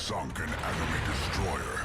sunk an enemy destroyer.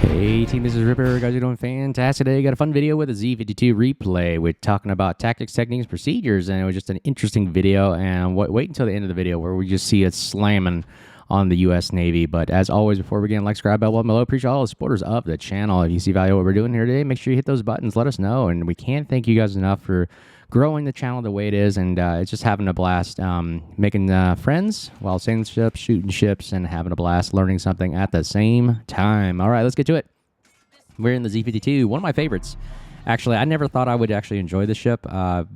Hey team, this is Ripper. Guys, you're doing fantastic today. Got a fun video with a Z-52 replay. We're talking about tactics, techniques, procedures, and it was just an interesting video. And wait until the end of the video where we just see it slamming on the U.S. Navy. But as always, before we begin, like, subscribe, bell button below. Appreciate all the supporters of the channel. If you see value in what we're doing here today, make sure you hit those buttons. Let us know. And we can't thank you guys enough for growing the channel the way it is. And it's just having a blast making friends while sailing ships, shooting ships, and having a blast learning something at the same time. All right, let's get to it. We're in the Z-52, one of my favorites. Actually, I never thought I would actually enjoy the ship. I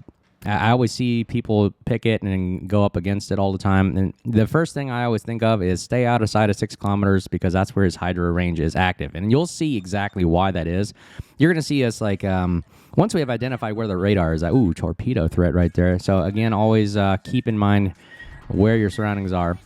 always see people pick it and go up against it all the time. And the first thing I always think of is stay out of sight of 6 kilometers because that's where his hydro range is active. And you'll see exactly why that is. You're going to see us like, once we have identified where the radar is, ooh, torpedo threat right there. So again, always keep in mind where your surroundings are.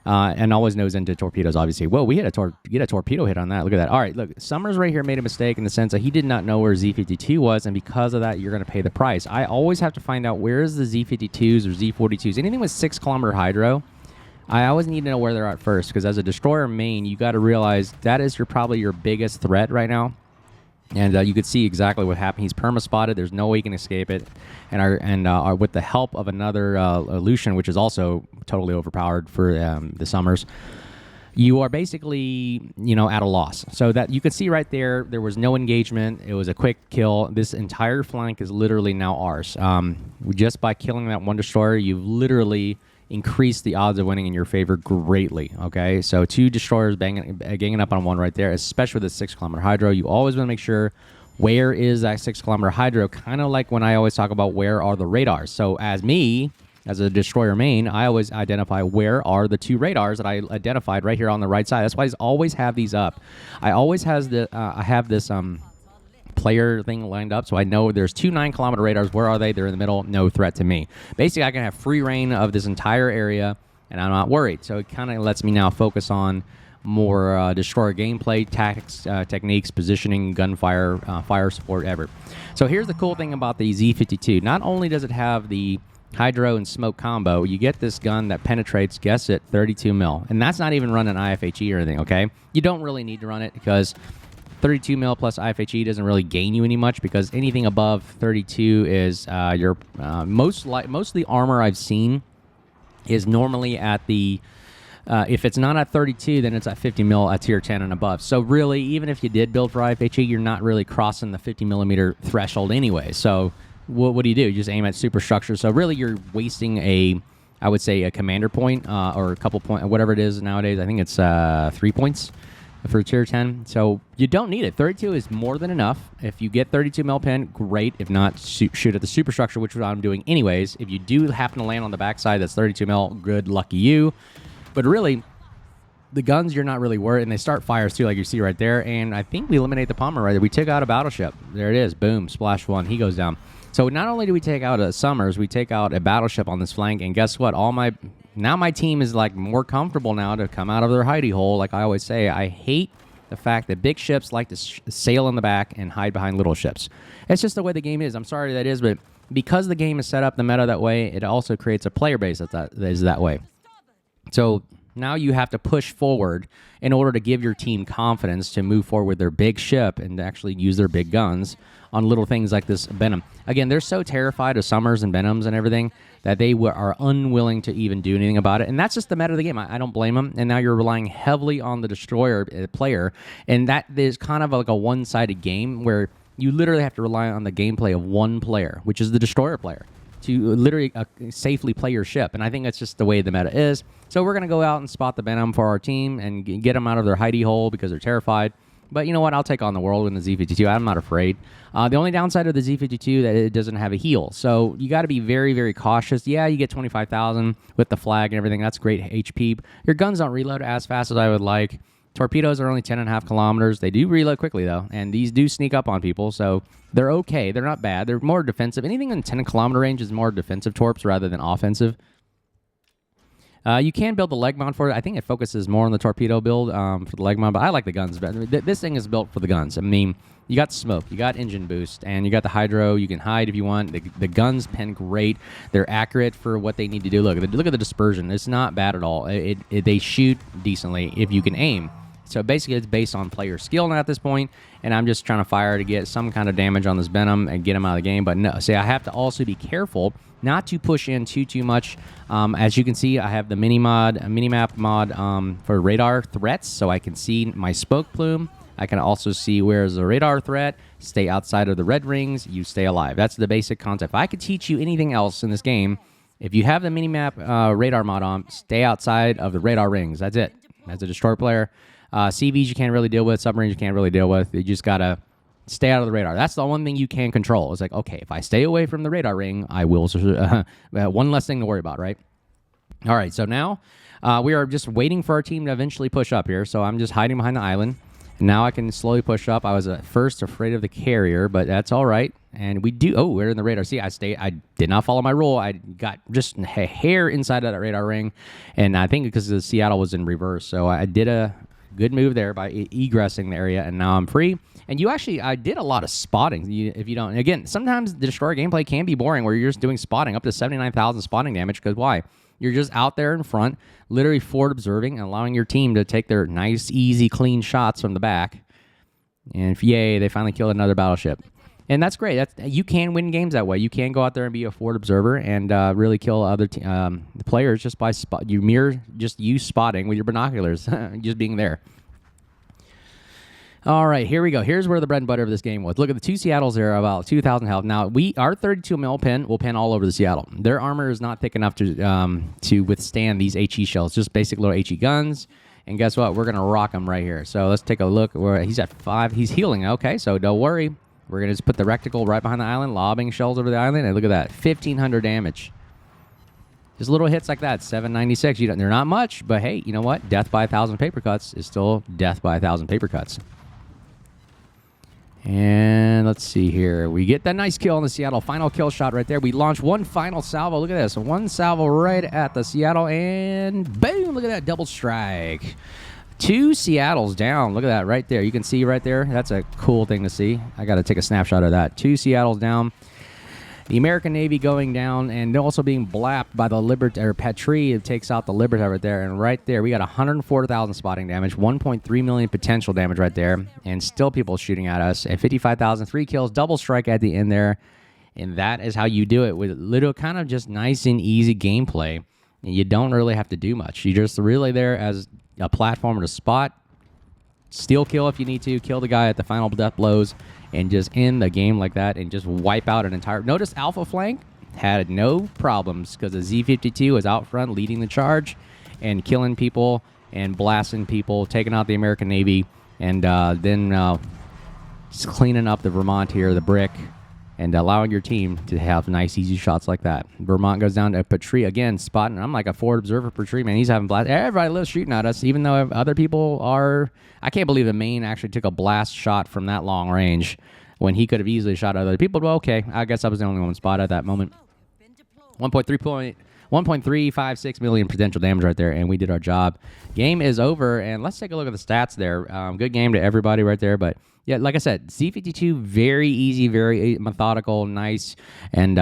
And always nose into torpedoes, obviously. Whoa, we had a torpedo hit on that. Look at that. All right, look, Summers right here made a mistake in the sense that he did not know where Z-52 was, and because of that, you're going to pay the price. I always have to find out where is the Z-52s or Z-42s. Anything with 6 kilometer hydro, I always need to know where they're at first, because as a destroyer main, you got to realize that is probably your biggest threat right now. And you could see exactly what happened. He's perma-spotted. There's no way he can escape it. And with the help of another Lucian, which is also totally overpowered for the Summers, you are basically, at a loss. So that you could see right there, there was no engagement. It was a quick kill. This entire flank is literally now ours. Just by killing that one destroyer, you've literally increase the odds of winning in your favor greatly, okay? So 2 destroyers ganging up on one right there, especially with the 6 kilometer hydro. You always want to make sure where is that 6 kilometer hydro, kind of like when I always talk about where are the radars. So as a destroyer main, I always identify where are the 2 radars that I identified right here on the right side. That's why I always have these up. I always have this player thing lined up, so I know there's 2 9-kilometer radars. Where are they? They're in the middle. No threat to me. Basically, I can have free reign of this entire area, and I'm not worried. So it kind of lets me now focus on more destroyer gameplay, tactics, techniques, positioning, gunfire, fire support, ever. So here's the cool thing about the Z-52. Not only does it have the hydro and smoke combo, you get this gun that penetrates, guess it, 32 mil. And that's not even running IFHE or anything, okay? You don't really need to run it because 32 mil plus IFHE doesn't really gain you any much, because anything above 32 is your most of the armor I've seen is normally at the if it's not at 32, then it's at 50 mil at tier 10 and above. So really, even if you did build for IFHE, you're not really crossing the 50 millimeter threshold anyway. So what do? You just aim at superstructure. So really, you're wasting I would say a commander point or a couple point, whatever it is nowadays. I think it's 3 points for tier 10. So you don't need it. 32 is more than enough. If you get 32 mil pin, great. If not, shoot at the superstructure, which is what I'm doing anyways. If you do happen to land on the backside that's 32 mil, good, lucky you. But really, the guns, you're not really worried, and they start fires too, like you see right there. And I think we eliminate the pommer right there. We took out a battleship. There it is. Boom. Splash 1. He goes down. So not only do we take out a Summers, we take out a battleship on this flank. And guess what? Now my team is like more comfortable now to come out of their hidey hole. Like I always say, I hate the fact that big ships like to sail in the back and hide behind little ships. It's just the way the game is. I'm sorry that is, but because the game is set up the meta that way, it also creates a player base that is that way. So now you have to push forward in order to give your team confidence to move forward with their big ship and to actually use their big guns on little things like this Venom. Again, they're so terrified of Summers and Venoms and everything that they are unwilling to even do anything about it. And that's just the meta of the game. I don't blame them. And now you're relying heavily on the destroyer player. And that is kind of like a one-sided game where you literally have to rely on the gameplay of one player, which is the destroyer player, to literally safely play your ship. And I think that's just the way the meta is. So we're going to go out and spot the Venom for our team and get them out of their hidey hole because they're terrified. But you know what? I'll take on the world in the Z-52. I'm not afraid. The only downside of the Z-52 that it doesn't have a heal. So you got to be very, very cautious. Yeah, you get 25,000 with the flag and everything. That's great HP. Your guns don't reload as fast as I would like. Torpedoes are only 10.5 kilometers. They do reload quickly, though, and these do sneak up on people, so they're okay. They're not bad. They're more defensive. Anything in 10-kilometer range is more defensive torps rather than offensive. You can build the leg mount for it. I think it focuses more on the torpedo build for the leg mount, but I like the guns better. This thing is built for the guns. I mean, you got smoke, you got engine boost, and you got the hydro. You can hide if you want. The guns pen great. They're accurate for what they need to do. Look at the dispersion. It's not bad at all. They shoot decently if you can aim. So basically, it's based on player skill now at this point, and I'm just trying to fire to get some kind of damage on this Venom and get him out of the game. But no, see, I have to also be careful not to push in too much. As you can see, I have the minimap mod for radar threats, so I can see my smoke plume. I can also see where's the radar threat. Stay outside of the red rings, you stay alive. That's the basic concept. If I could teach you anything else in this game, if you have the minimap radar mod on, stay outside of the radar rings. That's it. As a destroyer player. CVs you can't really deal with. Submarines you can't really deal with. You just got to stay out of the radar. That's the one thing you can control. It's like, okay, if I stay away from the radar ring, I will. One less thing to worry about, right? All right, so now we are just waiting for our team to eventually push up here. So I'm just hiding behind the island. And now I can slowly push up. I was at first afraid of the carrier, but that's all right. And we do. Oh, we're in the radar. See, I did not follow my rule. I got just a hair inside of that radar ring. And I think because the Seattle was in reverse. So I did a good move there by egressing the area, and now I'm free. And I did a lot of spotting. If you don't, again, sometimes the destroyer gameplay can be boring where you're just doing spotting up to 79,000 spotting damage. Because why? You're just out there in front, literally forward observing and allowing your team to take their nice, easy, clean shots from the back. And yay, they finally killed another battleship. And that's great. You can win games that way. You can go out there and be a forward observer and really kill other players just by just use spotting with your binoculars, just being there. All right, here we go. Here's where the bread and butter of this game was. Look at the two Seattles there, about 2,000 health. Now, our 32 mil pin will pin all over the Seattle. Their armor is not thick enough to withstand these HE shells, just basic little HE guns. And guess what? We're going to rock them right here. So let's take a look. He's at 5. He's healing. Okay, so don't worry. We're going to just put the reticle right behind the island, lobbing shells over the island. And look at that, 1,500 damage. Just little hits like that, 796. They're not much, but hey, you know what? Death by 1,000 paper cuts is still death by 1,000 paper cuts. And let's see here. We get that nice kill on the Seattle. Final kill shot right there. We launch one final salvo. Look at this. One salvo right at the Seattle. And boom, look at that double strike. 2 Seattles down. Look at that right there. You can see right there. That's a cool thing to see. I got to take a snapshot of that. 2 Seattles down. The American Navy going down and also being blapped by the Petrie. It takes out the Liberty right there. And right there, we got 104,000 spotting damage, 1.3 million potential damage right there. And still people shooting at us. And 55,000, 3 kills, double strike at the end there. And that is how you do it with little kind of just nice and easy gameplay. And you don't really have to do much. You're just really there as a platformer to spot, steal kill if you need to, kill the guy at the final death blows, and just end the game like that and just wipe out an entire... Notice Alpha Flank had no problems because the Z-52 was out front leading the charge and killing people and blasting people, taking out the American Navy, and then just cleaning up the Vermont here, the brick, and allowing your team to have nice, easy shots like that. Vermont goes down to Petrie again, spotting. I'm like a forward observer for Petrie, man. He's having blast. Everybody lives shooting at us, even though other people are... I can't believe the Maine actually took a blast shot from that long range when he could have easily shot other people. Well, okay, I guess I was the only one spotted at that moment. 1.356 million potential damage right there, and we did our job. Game is over, and let's take a look at the stats there. Good game to everybody right there, but yeah, like I said, Z-52, very easy, very methodical, nice, and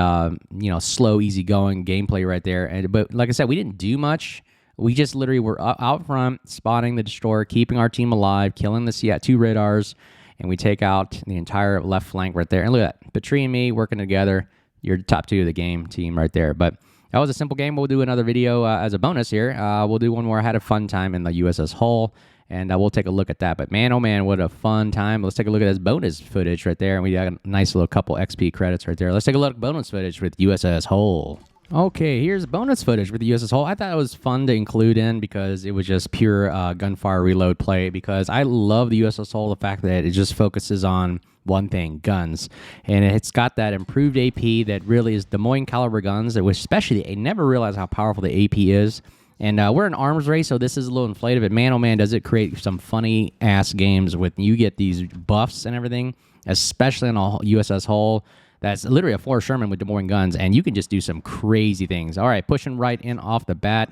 slow, easy going gameplay right there. But like I said, we didn't do much. We just literally were out front, spotting the destroyer, keeping our team alive, killing the 2 radars, and we take out the entire left flank right there. And look at that, Petrie and me working together. You're the top 2 of the game team right there. But that was a simple game. We'll do another video as a bonus here. We'll do one more. I had a fun time in the USS Hull, and we'll take a look at that. But man, oh man, what a fun time. Let's take a look at this bonus footage right there. And we got a nice little couple XP credits right there. Let's take a look at bonus footage with USS Hull. Okay, here's bonus footage for the USS Hull. I thought it was fun to include in because it was just pure gunfire reload play, because I love the USS Hull, the fact that it just focuses on one thing, guns. And it's got that improved AP that really is Des Moines caliber guns, that was especially, I never realized how powerful the AP is. And we're an arms race, so this is a little inflated, but man, oh man, does it create some funny-ass games with you get these buffs and everything, especially on a USS Hull. That's literally a Forrest Sherman with Des Moines guns, and you can just do some crazy things. All right, pushing right in off the bat.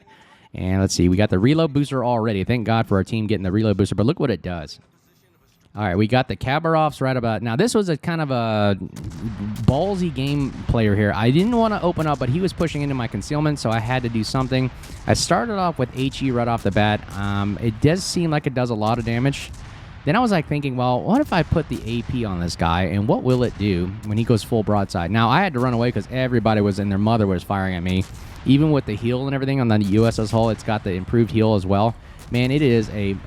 And let's see, we got the reload booster already. Thank God for our team getting the reload booster, but look what it does. All right, we got the Kabarovs right about now. This was a kind of a ballsy game player here. I didn't want to open up, but he was pushing into my concealment, so I had to do something. I started off with HE right off the bat. It does seem like it does a lot of damage. Then I was like thinking, well, what if I put the AP on this guy, and what will it do when he goes full broadside? Now, I had to run away because everybody was in, their mother was firing at me. Even with the heal and everything on the USS Hull, it's got the improved heal as well. Man, it is it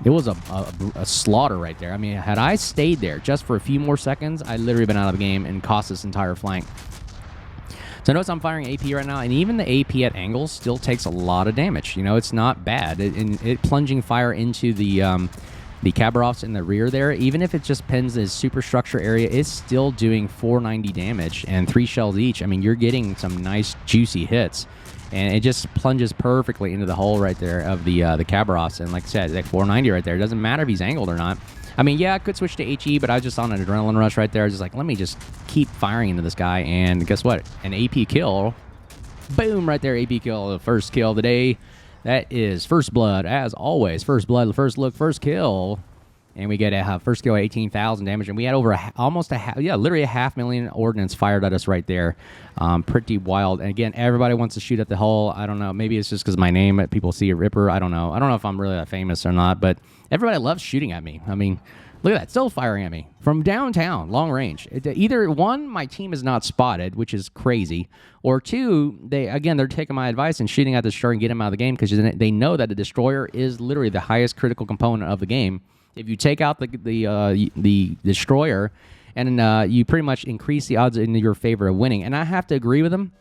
was a slaughter right there. I mean, had I stayed there just for a few more seconds, I'd literally been out of the game and cost this entire flank. So notice I'm firing AP right now, and even the AP at angles still takes a lot of damage. You know, it's not bad. It plunging fire into the Kabarovs in the rear there, even if it just pins this superstructure area, it's still doing 490 damage and 3 shells each. I mean, you're getting some nice juicy hits, and it just plunges perfectly into the hull right there of the Kabarovs. And like I said, like 490 right there. It doesn't matter if he's angled or not. I mean, yeah, I could switch to HE, but I was just on an adrenaline rush right there. I was just like, let me just keep firing into this guy, and guess what? An AP kill. Boom, right there, AP kill, the first kill of the day. That is first blood, as always. First blood, first look, first kill. And we get a first kill at 18,000 damage. And we had over literally a 500,000 ordnance fired at us right there. Pretty wild. And again, everybody wants to shoot at the hull. I don't know. Maybe it's just because my name, people see a Ripper. I don't know. I don't know if I'm really that famous or not. But everybody loves shooting at me. I mean, look at that. Still firing at me from downtown, long range. Either one, my team is not spotted, which is crazy. Or two, they're taking my advice and shooting at the destroyer and getting him out of the game, because they know that the destroyer is literally the highest critical component of the game. If you take out the destroyer, and you pretty much increase the odds in your favor of winning. And I have to agree with them.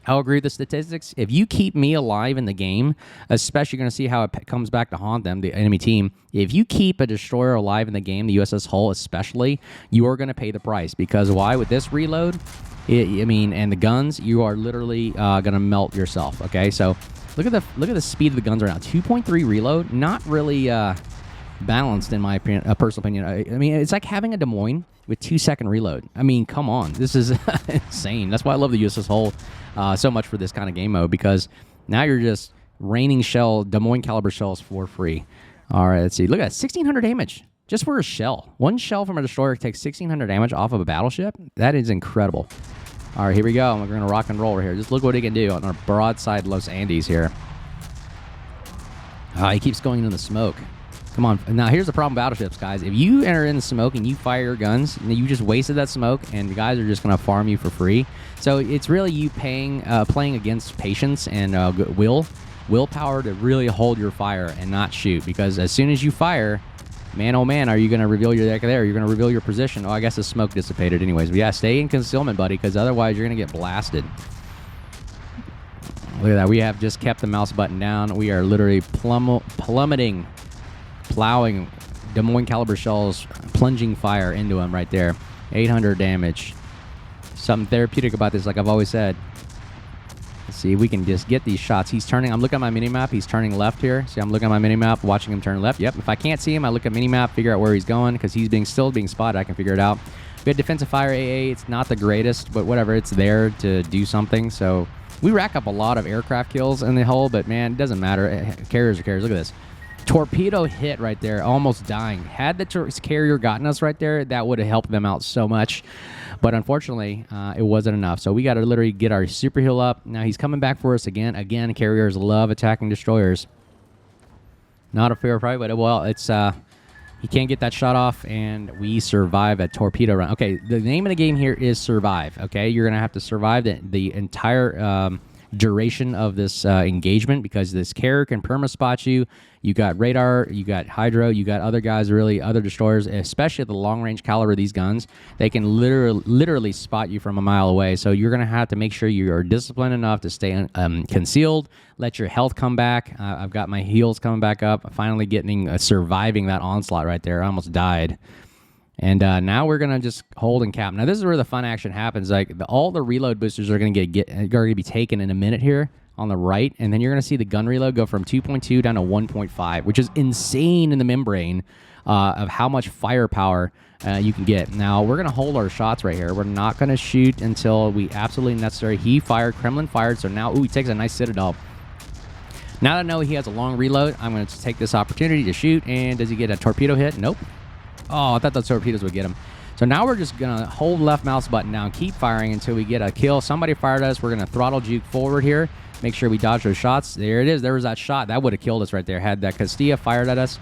I'll agree with the statistics. If you keep me alive in the game, especially you're going to see how it comes back to haunt them, the enemy team. If you keep a destroyer alive in the game, the USS Hull especially, you are going to pay the price. Because why? With this reload, and the guns, you are literally going to melt yourself. Okay, so look at the speed of the guns right now. 2.3 reload, not really balanced in my opinion, personal opinion. I mean, it's like having a Des Moines with 2-second reload. I mean, come on, this is insane. That's why I love the USS Hull so much for this kind of game mode, because now you're just raining Des Moines caliber shells for free. All right, let's see. Look at that, 1,600 damage just for a shell. One shell from a destroyer takes 1,600 damage off of a battleship. That is incredible. All right, here we go. We're going to rock and roll right here. Just look what he can do on our broadside Los Andes here. He keeps going into the smoke. Come on. Now, here's the problem with battleships, guys. If you enter in the smoke and you fire your guns, you just wasted that smoke, and the guys are just going to farm you for free. So it's really you playing against patience and willpower to really hold your fire and not shoot. Because as soon as you fire, man, oh man, are you going to reveal your deck there? You're going to reveal your position. Oh, I guess the smoke dissipated anyways. But yeah, stay in concealment, buddy, because otherwise you're going to get blasted. Look at that. We have just kept the mouse button down. We are literally plummeting. Plowing Des Moines caliber shells, plunging fire into him right there. 800 damage. Something therapeutic about this, like I've always said. Let's see, we can just get these shots. He's turning. I'm looking at my minimap. He's turning left here. See, I'm looking at my minimap, watching him turn left. Yep. If I can't see him, I look at minimap, figure out where he's going, because he's still being spotted. I can figure it out. We had defensive fire AA. It's not the greatest, but whatever. It's there to do something. So we rack up a lot of aircraft kills in the hull, but man, it doesn't matter. Carriers are carriers. Look at this. Torpedo hit right there, almost dying. Had the carrier gotten us right there, that would have helped them out so much. But unfortunately, it wasn't enough. So we got to literally get our super heal up. Now he's coming back for us again. Again, carriers love attacking destroyers. Not a fair fight, but well, it's he can't get that shot off, and we survive a torpedo run. Okay, the name of the game here is survive. Okay, you're gonna have to survive the entire duration of this engagement, because this carrier can perma spot you. You got radar, you got hydro, you got other guys, really other destroyers, especially at the long range caliber of these guns. They can literally spot you from a mile away. So you're gonna have to make sure you are disciplined enough to stay concealed, let your health come back. I've got my heals coming back up. Finally getting surviving that onslaught right there. I almost died. And now we're gonna just hold and cap. Now this is where the fun action happens. Like all the reload boosters are gonna be taken in a minute here on the right, and then you're gonna see the gun reload go from 2.2 down to 1.5, which is insane in the membrane of how much firepower you can get. Now we're gonna hold our shots right here. We're not gonna shoot until we absolutely necessary. He fired, Kremlin fired, so now he takes a nice citadel. Now that I know he has a long reload, I'm gonna take this opportunity to shoot. And does he get a torpedo hit? Nope. Oh, I thought those torpedoes would get him. So now we're just going to hold left mouse button down, keep firing until we get a kill. Somebody fired us. We're going to throttle juke forward here. Make sure we dodge those shots. There it is. There was that shot. That would have killed us right there. Had that Castilla fired at us,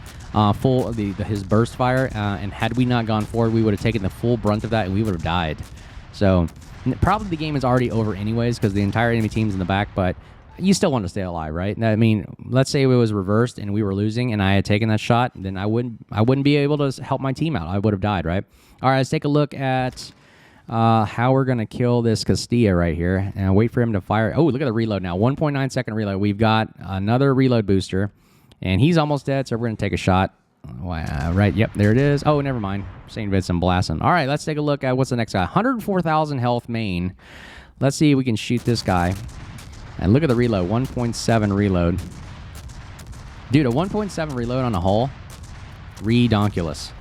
his burst fire, and had we not gone forward, we would have taken the full brunt of that, and we would have died. So probably the game is already over anyways because the entire enemy team's in the back, but you still want to stay alive, right? I mean, let's say it was reversed and we were losing and I had taken that shot, then I wouldn't be able to help my team out. I would have died, right? All right, let's take a look at how we're going to kill this Castilla right here and wait for him to fire. Oh, look at the reload now. 1.9 second reload. We've got another reload booster, and he's almost dead, so we're going to take a shot. Wow, right, yep, there it is. Oh, never mind. St. Vincent blasting. All right, let's take a look at what's the next guy. 104,000 health main. Let's see if we can shoot this guy. And look at the reload, 1.7 reload. Dude, a 1.7 reload on a hull? Redonkulous.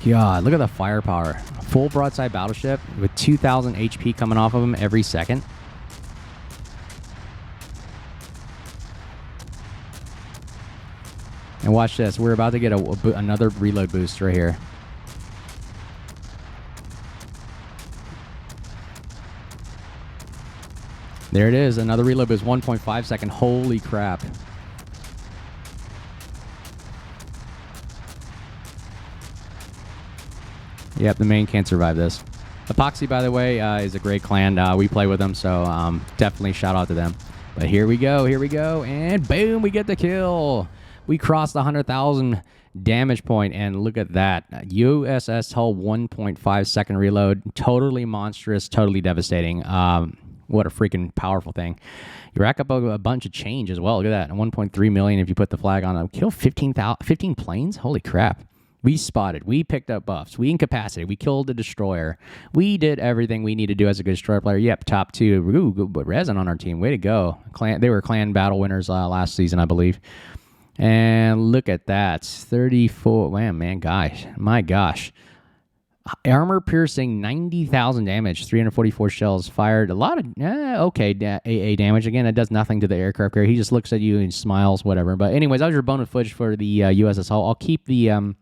God, look at the firepower. Full broadside battleship with 2,000 HP coming off of him every second. And watch this. We're about to get another reload boost right here. There it is. Another reload boost, 1.5 second. Holy crap. Yep, the main can't survive this. Epoxy, by the way, is a great clan. We play with them, so definitely shout out to them. But here we go, and boom, we get the kill. We crossed the 100,000 damage point, and look at that. USS Hull 1.5 second reload. Totally monstrous, totally devastating. What a freaking powerful thing. You rack up a bunch of change as well. Look at that. 1.3 million if you put the flag on. Kill 15 planes? Holy crap. We spotted. We picked up buffs. We incapacitated. We killed the destroyer. We did everything we need to do as a good destroyer player. Yep, top 2. Ooh, but Resin on our team. Way to go. They were clan battle winners last season, I believe. And look at that. 34. Man, gosh. My gosh. Armor piercing, 90,000 damage, 344 shells fired. A lot of, okay, AA damage. Again, it does nothing to the aircraft carrier. He just looks at you and smiles, whatever. But anyways, that was your bonus footage for the USS Hull. I'll keep the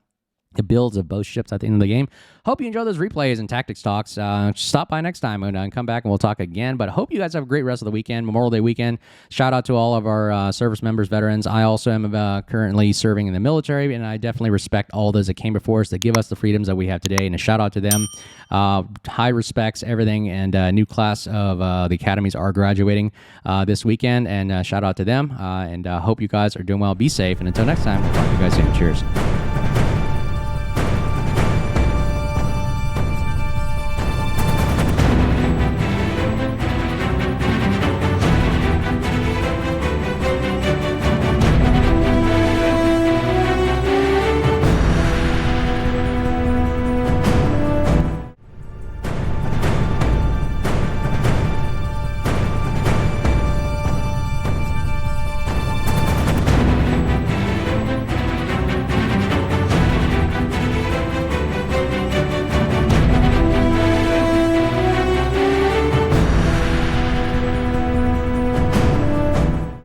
builds of both ships at the end of the game. Hope you enjoy those replays and tactics talks. Stop by next time and come back and we'll talk again. But I hope you guys have a great rest of the weekend, Memorial Day weekend. Shout out to all of our service members, veterans. I also am currently serving in the military, and I definitely respect all those that came before us that give us the freedoms that we have today. And a shout out to them. High respects, everything, and new class of the academies are graduating this weekend. And shout out to them. And hope you guys are doing well. Be safe. And until next time, we'll talk to you guys soon. Cheers.